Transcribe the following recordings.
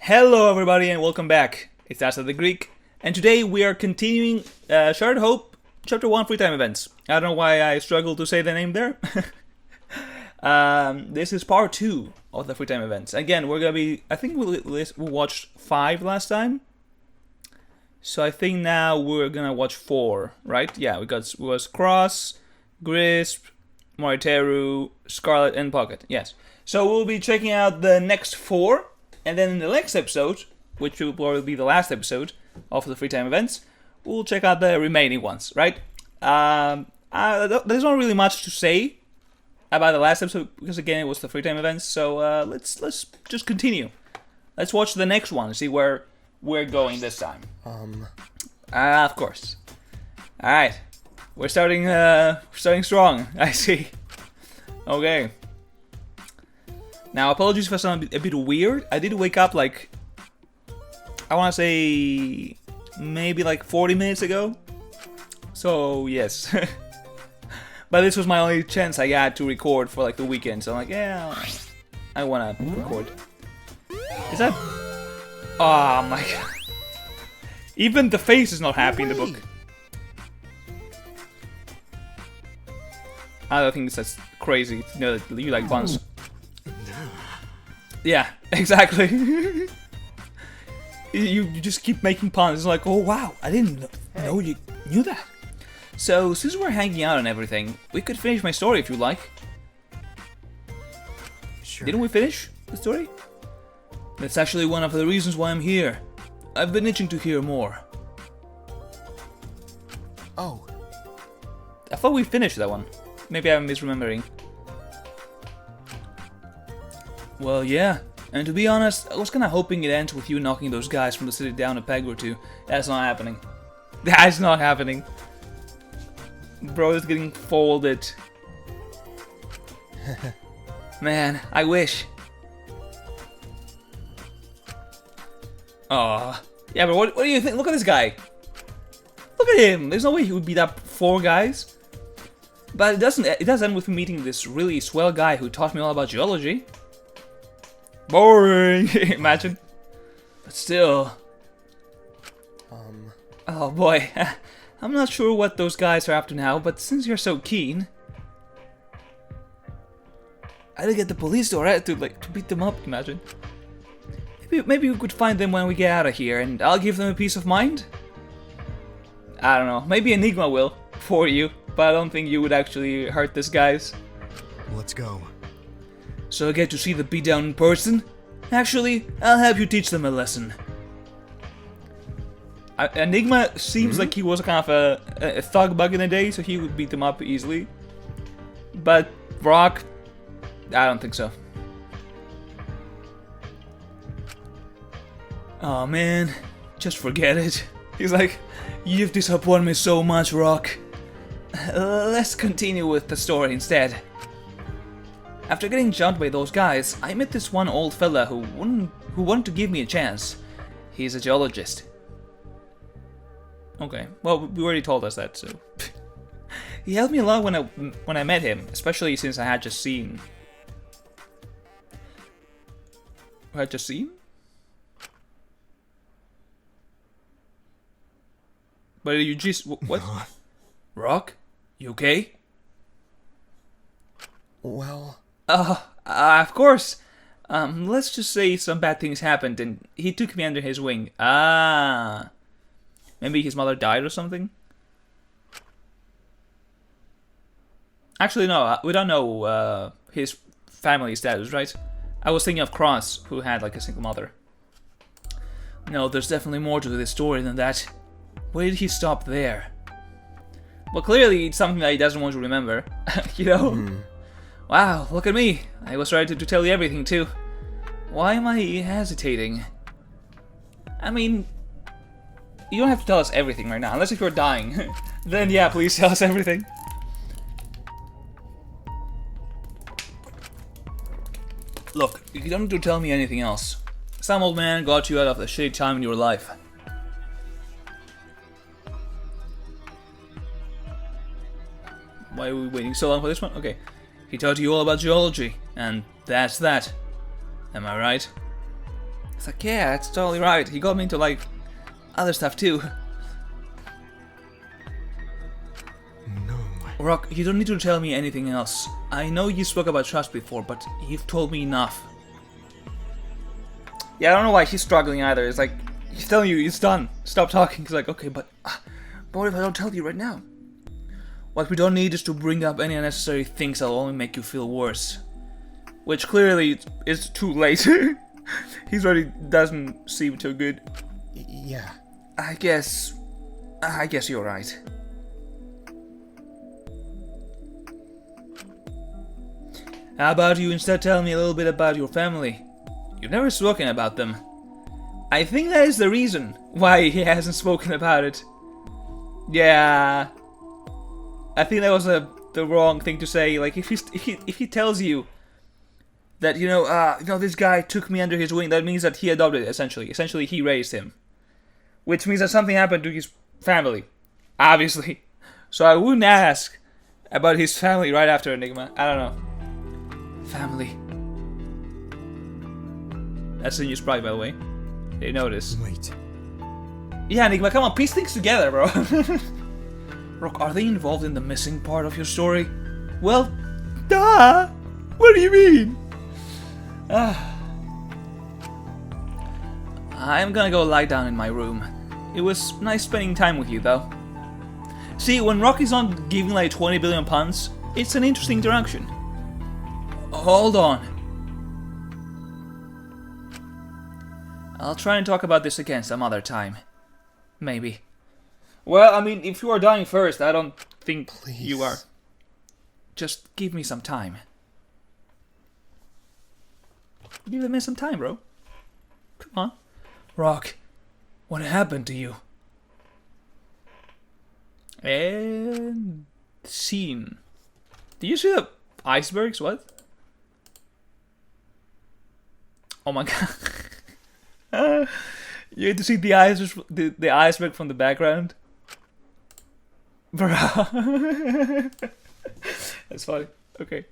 Hello everybody and welcome back. It's Asa the Greek, and today we are continuing Shared Hope Chapter 1 Free Time Events. I don't know why I struggled to say the name there. This is part 2 of the Free Time Events. Again, we're gonna be, I think we watched 5 last time. So I think now we're gonna watch 4, right? Yeah, we was Cross, Grisp, Moriteru, Scarlet, and Pocket. Yes. So we'll be checking out the next 4. And then in the next episode, which will probably be the last episode of the Free Time Events, we'll check out the remaining ones, right? There's not really much to say about the last episode, because again, it was the Free Time Events, so let's just continue. Let's watch the next one and see where we're going this time. Of course. Alright. We're starting strong, I see. Okay. Now, apologies if I sound a bit weird. I did wake up like, I want to say, maybe like 40 minutes ago. So, yes. But this was my only chance I had to record for like the weekend. So I'm like, yeah, I want to record. Is that... Oh my god. Even the face is not happy in the book. I don't think that's crazy. You know, that you like puns. Yeah, exactly. you just keep making puns. It's like, oh wow, I didn't know you knew that. So, since we're hanging out and everything, we could finish my story if you like. Sure. Didn't we finish the story? That's actually one of the reasons why I'm here. I've been itching to hear more. Oh. I thought we finished that one. Maybe I'm misremembering. Well, yeah. And to be honest, I was kinda hoping it ends with you knocking those guys from the city down a peg or two. That's not happening. That's not happening. Bro is getting folded. Man, I wish. Aw. Yeah, but what do you think? Look at this guy. Look at him. There's no way he would beat up 4 guys. But it does end with me meeting this really swell guy who taught me all about geology. Boring. Imagine. But still. Oh boy. I'm not sure what those guys are up to now, but since you're so keen, I'd get the police to beat them up. Imagine. Maybe we could find them when we get out of here, and I'll give them a peace of mind. I don't know. Maybe Enigma will for you, but I don't think you would actually hurt these guys. Let's go. So I get to see the beatdown in person? Actually, I'll help you teach them a lesson. Enigma seems like he was kind of a thug back in the day, so he would beat them up easily. But Rock, I don't think so. Oh man, just forget it. He's like, you've disappointed me so much, Rock. Let's continue with the story instead. After getting jumped by those guys, I met this one old fella who wanted to give me a chance. He's a geologist. Okay, well, we already told us that, so... He helped me a lot when I met him, especially since I had just seen... I had just seen? But you just... What? Rock? You okay? Well... Of course. Let's just say some bad things happened and he took me under his wing. Ah. Maybe his mother died or something? Actually, no, we don't know his family status, right? I was thinking of Cross, who had like a single mother. No, there's definitely more to this story than that. Why did he stop there? Well, clearly it's something that he doesn't want to remember, you know? Wow, look at me. I was ready to tell you everything, too. Why am I hesitating? I mean, you don't have to tell us everything right now, unless if you're dying. Then yeah, please tell us everything. Look, you don't need to tell me anything else. Some old man got you out of a shitty time in your life. Why are we waiting so long for this one? Okay. He taught you all about geology, and that's that. Am I right? It's like, yeah, that's totally right. He got me into like other stuff too. No. Rock, you don't need to tell me anything else. I know you spoke about trust before, but you've told me enough. Yeah, I don't know why he's struggling either. It's like, he's telling you it's done. Stop talking. He's like, okay, but what if I don't tell you right now? What we don't need is to bring up any unnecessary things that'll only make you feel worse. Which clearly is too late. He's already doesn't seem too good. Yeah. I guess you're right. How about you instead tell me a little bit about your family? You've never spoken about them. I think that is the reason why he hasn't spoken about it. Yeah, I think that was the wrong thing to say. Like if he tells you that this guy took me under his wing, that means that he adopted it, essentially. Essentially, he raised him, which means that something happened to his family, obviously. So I wouldn't ask about his family right after Enigma. I don't know. Family. That's the new sprite, by the way. They notice. Wait. Yeah, Enigma, come on, piece things together, bro. Rock, are they involved in the missing part of your story? Well, duh! What do you mean? I'm gonna go lie down in my room. It was nice spending time with you, though. See, when Rocky's on giving like 20 billion puns, it's an interesting interaction. Hold on. I'll try and talk about this again some other time. Maybe. Well, I mean, if you are dying first, I don't think Please. you are. Just give me some time. Give the man some time, bro. Come on. Rock, what happened to you? And scene. Did you see the icebergs? What? Oh my god. You had to see the iceberg from the background. Bro. That's funny. Okay.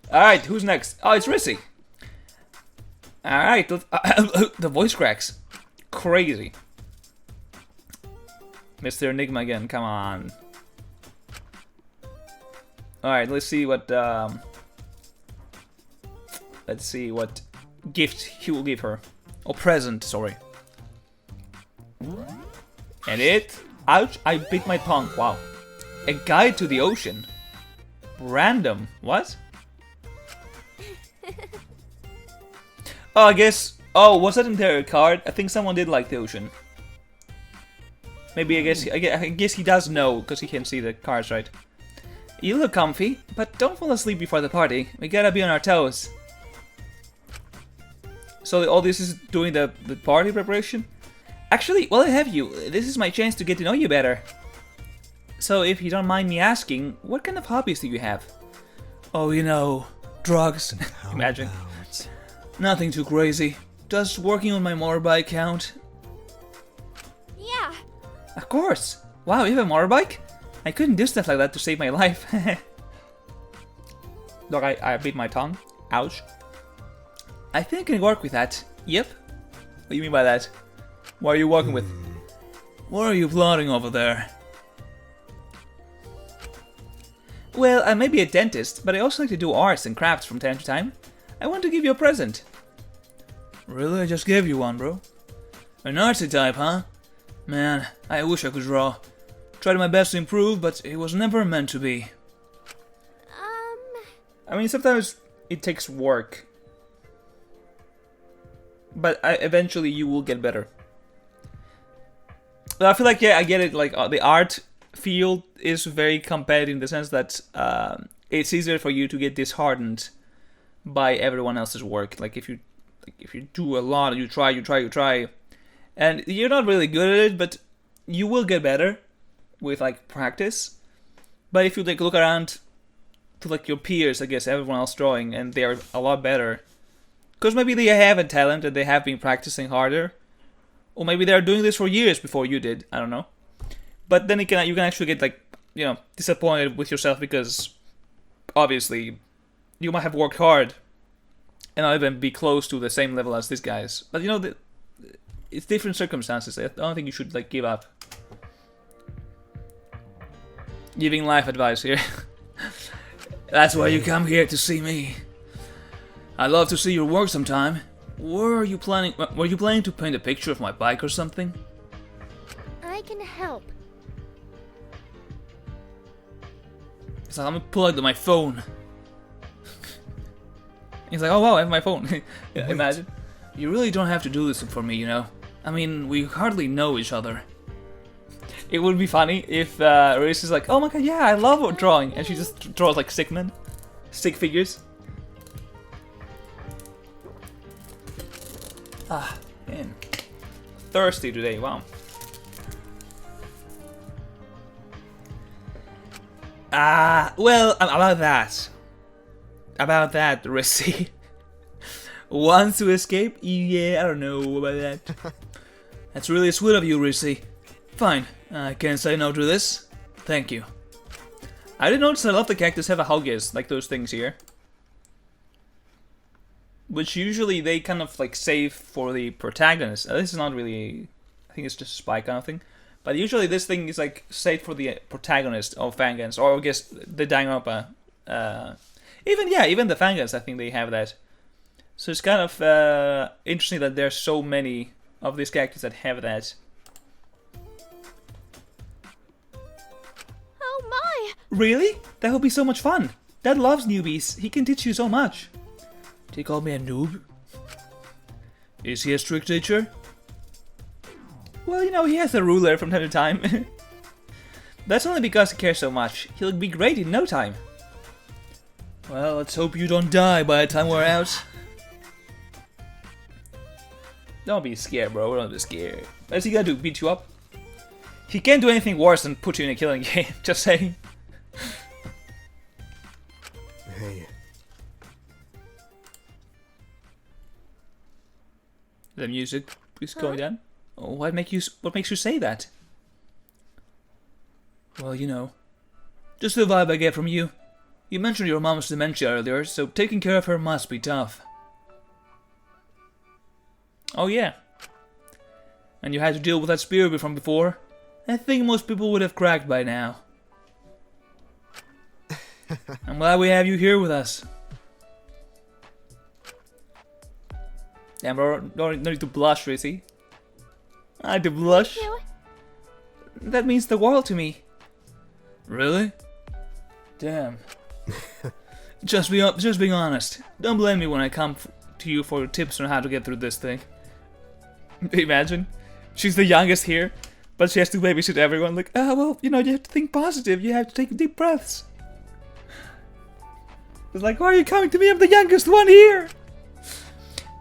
Alright, who's next? Oh, it's Rissy. Alright, the voice cracks. Crazy. Mr. Enigma again, come on. Alright, let's see what gift he will give her. Or present, sorry. And it... Ouch, I bit my tongue. Wow. A guide to the ocean. Random. What? Oh, I guess... Oh, was that entire card? I think someone did like the ocean. Maybe, I guess he does know, because he can see the cards, right? You look comfy, but don't fall asleep before the party. We gotta be on our toes. So all this is doing the party preparation? Actually, while I have you, this is my chance to get to know you better. So if you don't mind me asking, what kind of hobbies do you have? Oh, you know, drugs. Imagine. Nothing too crazy. Just working on my motorbike count. Yeah. Of course. Wow, you have a motorbike? I couldn't do stuff like that to save my life. Look, I bit my tongue. Ouch. I think I can work with that. Yep. What do you mean by that? What are you working with? What are you plotting over there? Well, I may be a dentist, but I also like to do arts and crafts from time to time. I want to give you a present. Really? I just gave you one, bro. An artsy type, huh? Man, I wish I could draw. Tried my best to improve, but it was never meant to be. I mean, sometimes it takes work. But eventually you will get better. But I feel like, yeah, I get it. Like, the art field is very competitive in the sense that it's easier for you to get disheartened by everyone else's work. Like, if you do a lot, you try, and you're not really good at it, but you will get better with, like, practice. But if you, like, look around to, like, your peers, I guess, everyone else drawing, and they are a lot better. Because maybe they have a talent and they have been practicing harder. Or maybe they are doing this for years before you did. I don't know. But then you can actually get, like, you know, disappointed with yourself because obviously you might have worked hard and not even be close to the same level as these guys. But you know, it's different circumstances. I don't think you should like give up. Giving life advice here. That's why you come here to see me. I'd love to see your work sometime. Were you planning to paint a picture of my bike or something? I can help. He's like, I'm gonna pull out my phone. He's like, oh wow, I have my phone. Yeah, imagine. You really don't have to do this for me, you know. I mean, we hardly know each other. It would be funny if Reese is like, oh my god, yeah, I love drawing, and she just draws like stick figures. Ah, man. Thirsty today, wow. Well, about that. About that, Rissy. Wants to escape? Yeah, I don't know about that. That's really sweet of you, Rissy. Fine, I can't say no to this. Thank you. I did notice a lot of the characters have a huggies, like those things here. Which usually they kind of like save for the protagonist. This is not really... I think it's just a spy kind of thing. But usually this thing is like saved for the protagonist of Fangans, or I guess the danganronpa. Even the Fangans, I think they have that. So it's kind of interesting that there's so many of these characters that have that. Oh my! Really? That would be so much fun. Dad loves newbies. He can teach you so much. Did he call me a noob? Is he a strict teacher? Well, you know, he has a ruler from time to time. That's only because he cares so much. He'll be great in no time. Well, let's hope you don't die by the time we're out. Don't be scared, bro. Don't be scared. What's he gonna do? Beat you up? He can't do anything worse than put you in a killing game. Just saying. Hey. The music is going down. Oh, what makes you say that? Well, you know, just the vibe I get from you. You mentioned your mom's dementia earlier, so taking care of her must be tough. Oh yeah. And you had to deal with that spear from before? I think most people would have cracked by now. I'm glad we have you here with us. Damn, bro, don't need to blush, Rizzy. I do blush. You? That means the world to me. Really? Damn. Just being honest. Don't blame me when I come to you for tips on how to get through this thing. Imagine, she's the youngest here, but she has to babysit everyone. Like, well, you know, you have to think positive. You have to take deep breaths. It's like, why are you coming to me? I'm the youngest one here.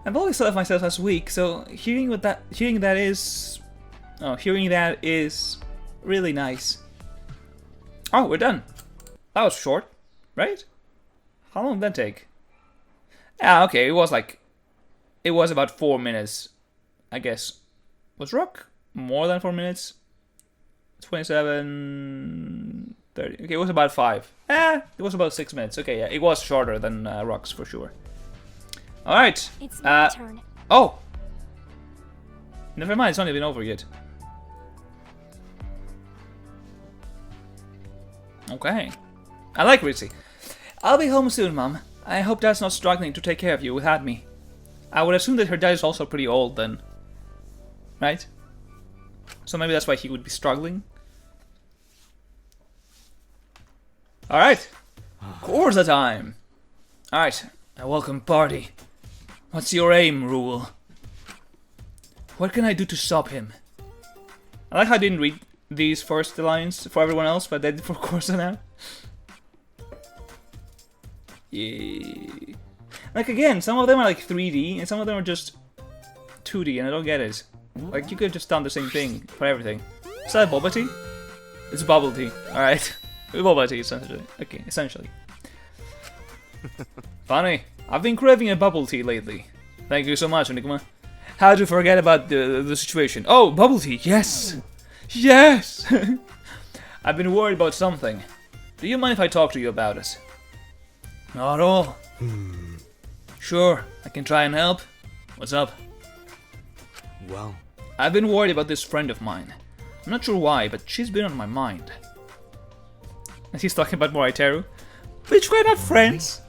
I've always thought of myself as weak, so hearing that is really nice. Oh, we're done. That was short, right? How long did that take? Ah, okay, it was about 4 minutes, I guess. Was Rock more than 4 minutes? 27, 30. Okay, it was about 5. It was about 6 minutes. Okay, yeah, it was shorter than Rock's for sure. All right. It's my turn. Oh. Never mind. It's not even over yet. Okay. I like Rizzy. I'll be home soon, Mom. I hope Dad's not struggling to take care of you without me. I would assume that her dad is also pretty old then. Right? So maybe that's why he would be struggling. Alright. Corsa time. Alright. A welcome party. What's your aim, Rule? What can I do to stop him? I like how I didn't read these first lines for everyone else, but I did for Corsa now. Yeah. Like again, some of them are like 3D and some of them are just 2D and I don't get it. Like you could have just done the same thing for everything. Is that boba tea? It's bubble tea. Alright. Boba tea essentially. Okay, essentially. Funny. I've been craving a bubble tea lately. Thank you so much, Enigma. How'd you forget about the situation? Oh, bubble tea, yes! Yes! I've been worried about something. Do you mind if I talk to you about it? Not at all. Sure, I can try and help. What's up? Well, I've been worried about this friend of mine. I'm not sure why, but she's been on my mind. And he's talking about Moriteru. Bitch, we're not friends!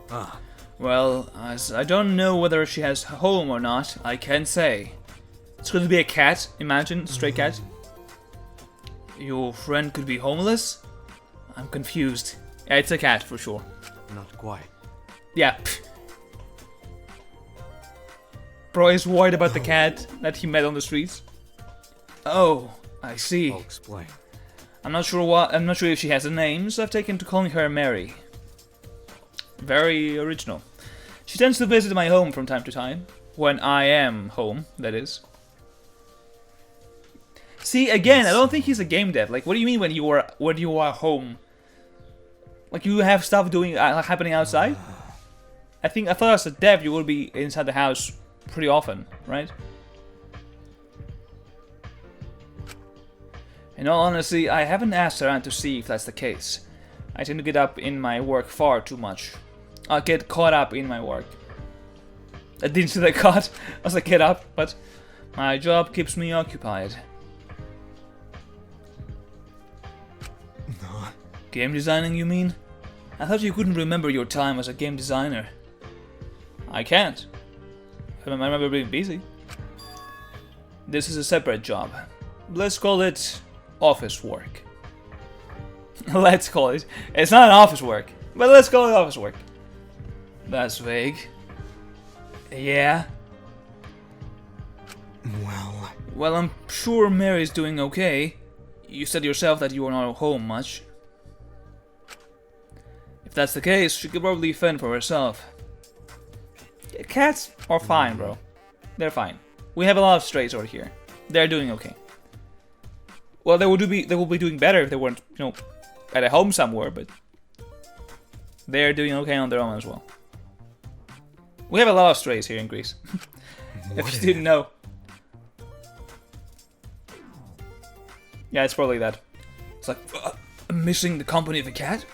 ah, Well, as I don't know whether she has a home or not, I can't say. It's going to be a cat, imagine, stray cat. Your friend could be homeless? I'm confused. Yeah, it's a cat for sure. not quite. Yeah. Bro is worried about the cat that he met on the streets. Oh, I see. I'll explain. I'm not sure if she has a name, so I've taken to calling her Mary. Very original. She tends to visit my home from time to time. When I am home, that is. See, again, I don't think he's a game dev. Like, what do you mean when you are home? Like, you have stuff doing happening outside? I thought as a dev you will be inside the house pretty often, right? In all honesty, I haven't asked around to see if that's the case. I tend to get up in my work far too much. I'll get caught up in my work. I didn't say that caught. I was like, get up, but my job keeps me occupied. No. Game designing, you mean? I thought you couldn't remember your time as a game designer. I can't. I remember being busy. This is a separate job. Let's call it office work. Let's call it. It's not an office work, but let's call it office work. That's vague. Yeah. Well, I'm sure Mary's doing okay. You said yourself that you are not home much. If that's the case, she could probably fend for herself. Cats are fine, bro. They're fine. We have a lot of strays over here. They're doing okay. Well, they would be doing better if they weren't, you know, at a home somewhere, but they're doing okay on their own as well. We have a lot of strays here in Greece. If you didn't know. Yeah, it's probably that. It's like, I'm missing the company of a cat?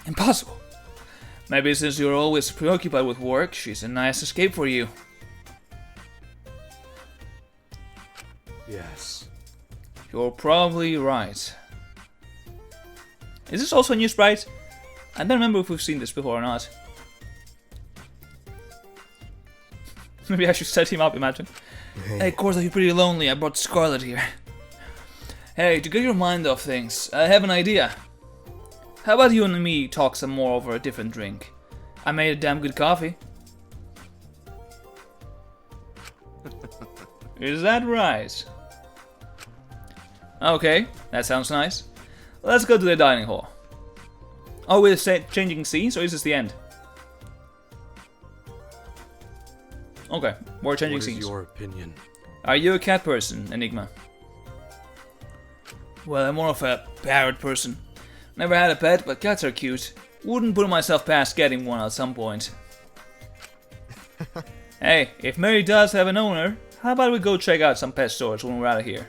Impossible. Maybe since you're always preoccupied with work, she's a nice escape for you. Yes. You're probably right. Is this also a new sprite? I don't remember if we've seen this before or not. Maybe I should set him up, imagine. Hey, of course, I feel pretty lonely. I brought Scarlet here. Hey, to get your mind off things, I have an idea. How about you and me talk some more over a different drink? I made a damn good coffee. Is that right? Okay, that sounds nice. Let's go to the dining hall. Oh, we're changing scenes, or is this the end? Okay, we're changing scenes. What is your opinion? Are you a cat person, Enigma? Well, I'm more of a parrot person. Never had a pet, but cats are cute. Wouldn't put myself past getting one at some point. Hey, if Mary does have an owner, how about we go check out some pet stores when we're out of here?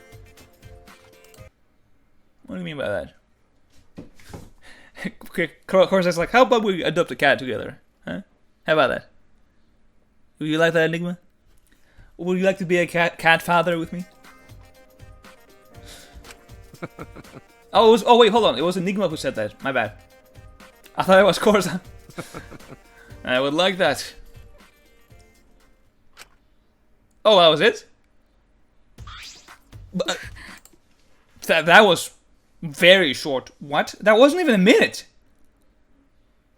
What do you mean by that? Okay, of course, it's like, how about we adopt a cat together? Huh? How about that? Would you like that, Enigma? Would you like to be a cat father with me? Oh, wait, hold on. It was Enigma who said that. My bad. I thought it was Corsa. I would like that. Oh, that was it? But, that was very short. What? That wasn't even a minute.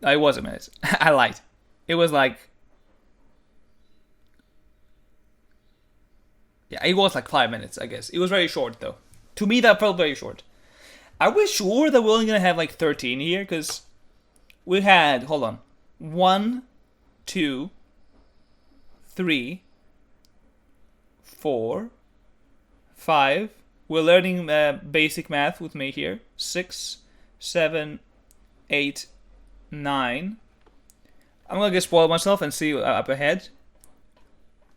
It was a minute. I lied. It was like... Yeah, it was like 5 minutes, I guess. It was very short, though. To me, that felt very short. Are we sure that we're only gonna have like 13 here? Because we had, hold on, 1, 2, 3, 4, 5. We're learning basic math with me here. 6, 7, 8, 9. I'm gonna get spoiled myself and see up ahead.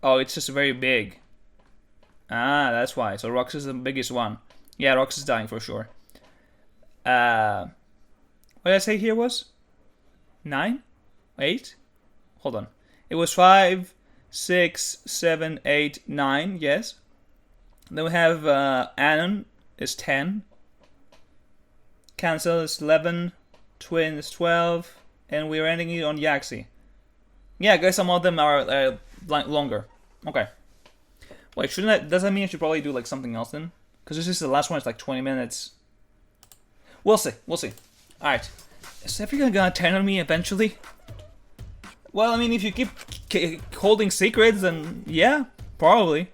Oh, it's just very big. Ah, that's why. So Rox is the biggest one. Yeah, Rox is dying for sure. What did I say here was? 9? 8? Hold on. It was 5, 6, 7, 8, 9, yes. Then we have Anon is 10. Cancel is 11. Twin is 12. And we're ending it on Yaxi. Yeah, I guess some of them are longer. Okay. Wait, shouldn't I... Does that mean I should probably do like something else then? Because this is the last one, it's like 20 minutes. We'll see, we'll see. Alright. Is everyone gonna turn on me eventually? Well, I mean, if you keep holding secrets, then yeah, probably.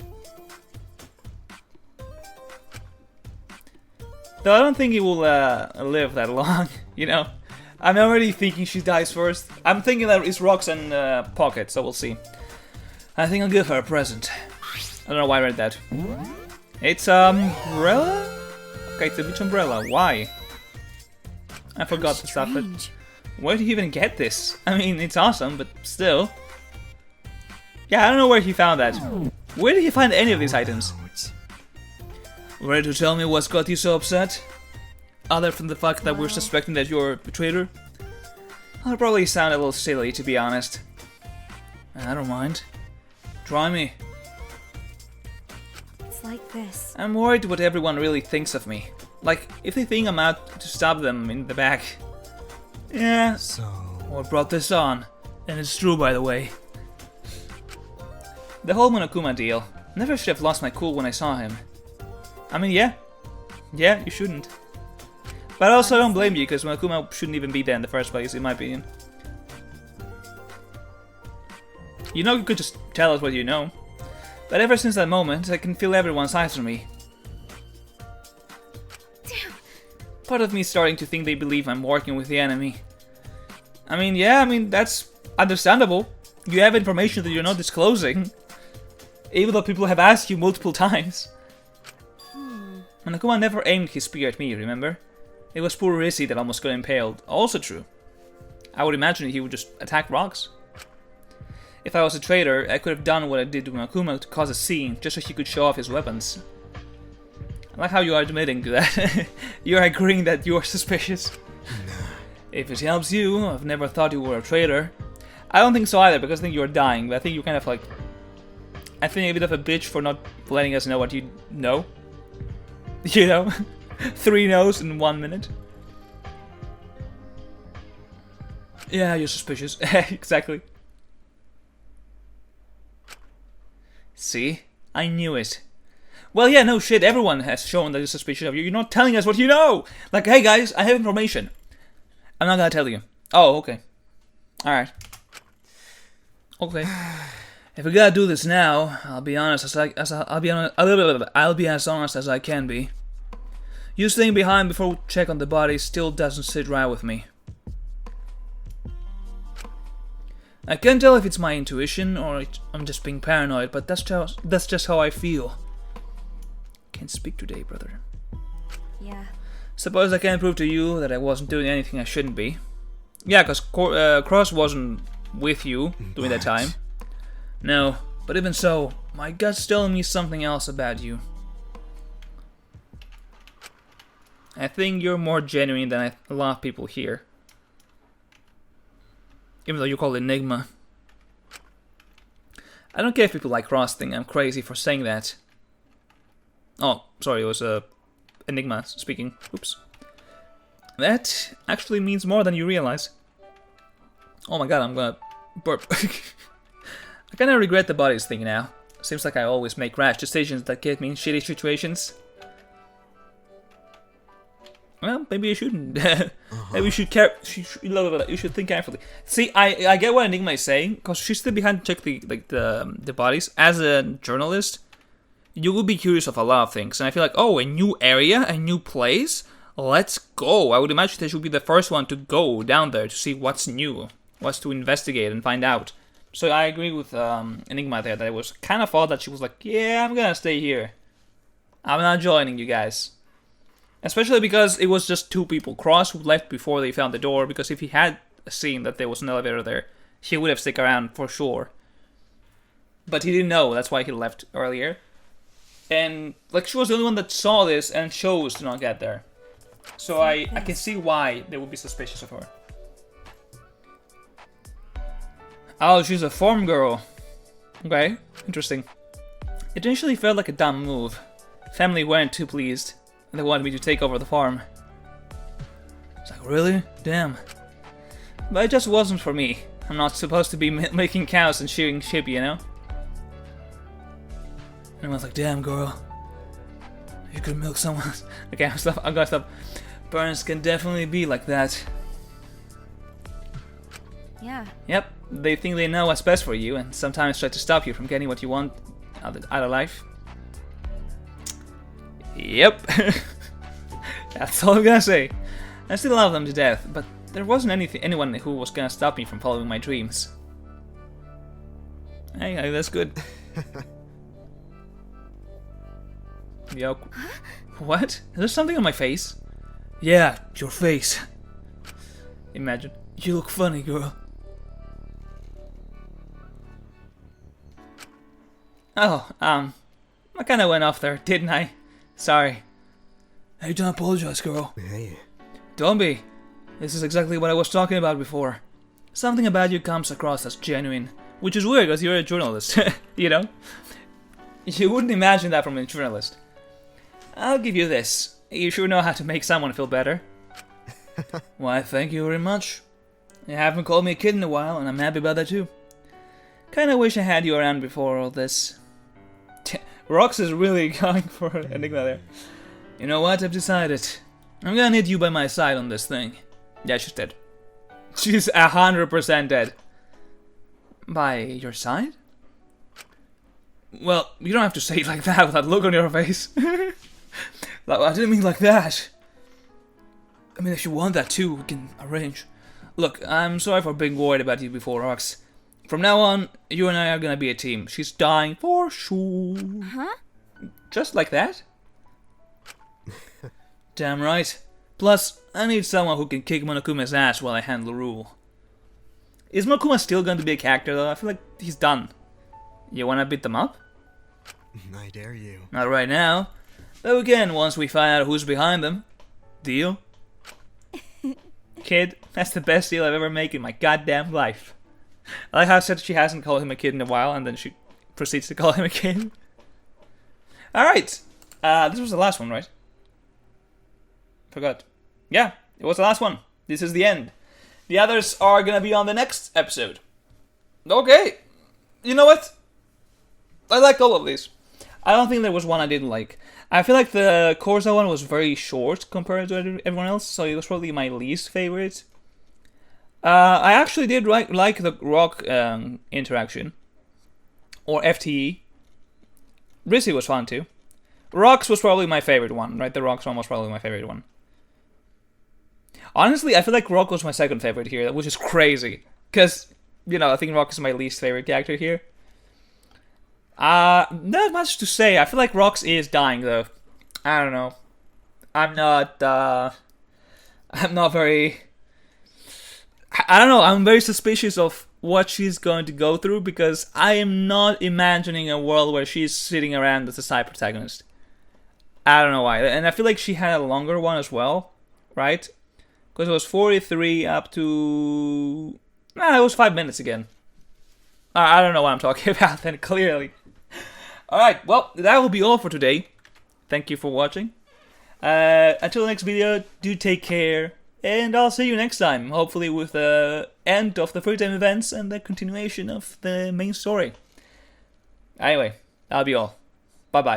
Though I don't think he will live that long, you know? I'm already thinking she dies first. I'm thinking that it's Rocks and Pocket, so we'll see. I think I'll give her a present. I don't know why I read that. It's umbrella? Okay, it's a beach umbrella. Why? I forgot the stuff. But where did he even get this? I mean, it's awesome, but still. Yeah, I don't know where he found that. Where did he find any of these items? Ready to tell me what's got you so upset? Other from the fact that we're suspecting that you're a traitor? I'll probably sound a little silly, to be honest. I don't mind. Try me. It's like this. I'm worried what everyone really thinks of me. Like, if they think I'm out to stab them in the back. Yeah. So... What brought this on? And it's true, by the way. The whole Monokuma deal. Never should have lost my cool when I saw him. I mean, yeah. Yeah, you shouldn't. But also, I don't blame you, because Monokuma shouldn't even be there in the first place, in my opinion. You know, you could just tell us what you know. But ever since that moment, I can feel everyone's eyes on me. Damn. Part of me is starting to think they believe I'm working with the enemy. I mean, yeah, that's understandable. You have information that you're not disclosing. Even though people have asked you multiple times. Monokuma never aimed his spear at me, remember? It was poor Rizzy that almost got impaled. Also true. I would imagine he would just attack Rocks. If I was a traitor, I could have done what I did to Monokuma to cause a scene, just so he could show off his weapons. I like how you are admitting to that. You are agreeing that you are suspicious. If it helps you, I've never thought you were a traitor. I don't think so either, because I think you're dying, but I think you're kind of like... I think a bit of a bitch for not letting us know what you know. You know? 3 no's in 1 minute. Yeah, you're suspicious. Exactly. See? I knew it. Well, yeah, no shit, everyone has shown that you're suspicious of you. You're not telling us what you know! Like, hey guys, I have information. I'm not gonna tell you. Oh, okay. Alright. Okay. If we gotta do this now, I'll be honest I'll be as honest as I can be. You staying behind before we check on the body still doesn't sit right with me. I can't tell if it's my intuition or I'm just being paranoid, but that's just how I feel. Can't speak today, brother. Yeah. Suppose I can prove to you that I wasn't doing anything I shouldn't be. Yeah, because Cross wasn't with you during that time. No, but even so, my gut's telling me something else about you. I think you're more genuine than a lot of people here. Even though you call it Enigma. I don't care if people like Cross think I'm crazy for saying that. Oh, sorry, it was Enigma speaking. Oops. That actually means more than you realize. Oh my god, I'm gonna burp. I kinda regret the bodies thing now. Seems like I always make rash decisions that get me in shitty situations. Well, maybe you shouldn't. Maybe you should you should think carefully. See, I get what Enigma is saying, because she's still behind to check the bodies. As a journalist, you will be curious of a lot of things, and I feel like, oh, a new area, a new place, let's go. I would imagine that she would be the first one to go down there to see what's new, what's to investigate and find out. So I agree with Enigma there, that it was kind of odd that she was like, yeah, I'm gonna stay here. I'm not joining you guys. Especially because it was just 2 people. Cross, who left before they found the door, because if he had seen that there was an elevator there, he would have stuck around for sure. But he didn't know, that's why he left earlier. And, like, she was the only one that saw this and chose to not get there. So I can see why they would be suspicious of her. Oh, she's a farm girl. Okay, interesting. It initially felt like a dumb move. Family weren't too pleased, and they wanted me to take over the farm. It's like, really? Damn. But it just wasn't for me. I'm not supposed to be making cows and shearing sheep, you know? And I was like, damn, girl. You could milk someone. Okay, I'm gonna stop. Parents can definitely be like that. Yeah. Yep, they think they know what's best for you and sometimes try to stop you from getting what you want out of life. Yep. That's all I'm gonna say. I still love them to death, but there wasn't anyone who was gonna stop me from following my dreams. Hey, that's good. Yo, what? Is there something on my face? Yeah, your face. Imagine. You look funny, girl. Oh, I kinda went off there, didn't I? Sorry. Hey, don't apologize, girl. Hey. Don't be. This is exactly what I was talking about before. Something about you comes across as genuine, which is weird because you're a journalist, you know? You wouldn't imagine that from a journalist. I'll give you this. You sure know how to make someone feel better. Why, thank you very much. You haven't called me a kid in a while, and I'm happy about that too. Kinda wish I had you around before all this. Rox is really going for an enigma there. You know what, I've decided. I'm gonna need you by my side on this thing. Yeah, she's dead. She's 100% dead. By your side? Well, you don't have to say it like that with that look on your face. I didn't mean like that. I mean, if you want that too, we can arrange. Look, I'm sorry for being worried about you before, Rox. From now on, you and I are gonna be a team. She's dying for sure. Huh? Just like that? Damn right. Plus, I need someone who can kick Monokuma's ass while I handle Rule. Is Monokuma still going to be a character though? I feel like he's done. You wanna beat them up? I dare you. Not right now. But we can once we find out who's behind them. Deal? Kid, that's the best deal I've ever made in my goddamn life. I like how I said she hasn't called him a kid in a while, and then she proceeds to call him a kid. Alright. This was the last one, right? Forgot. Yeah, it was the last one. This is the end. The others are gonna be on the next episode. Okay. You know what? I liked all of these. I don't think there was one I didn't like. I feel like the Corsa one was very short compared to everyone else, so it was probably my least favorite. I actually did like the rock interaction. Or FTE. Rissy was fun too. Rocks was probably my favorite one, right? The Rocks one was probably my favorite one. Honestly, I feel like Rock was my second favorite here, which is crazy. Because, you know, I think Rock is my least favorite character here. Not much to say. I feel like Rox is dying though. I don't know. I'm not very... I don't know, I'm very suspicious of what she's going to go through because I am not imagining a world where she's sitting around as a side protagonist. I don't know why. And I feel like she had a longer one as well, right? Because it was 43 up to... Nah, it was 5 minutes again. I don't know what I'm talking about then, clearly. Alright, well, that will be all for today. Thank you for watching. Until the next video, do take care. And I'll see you next time, hopefully with the end of the free time events and the continuation of the main story. Anyway, that'll be all.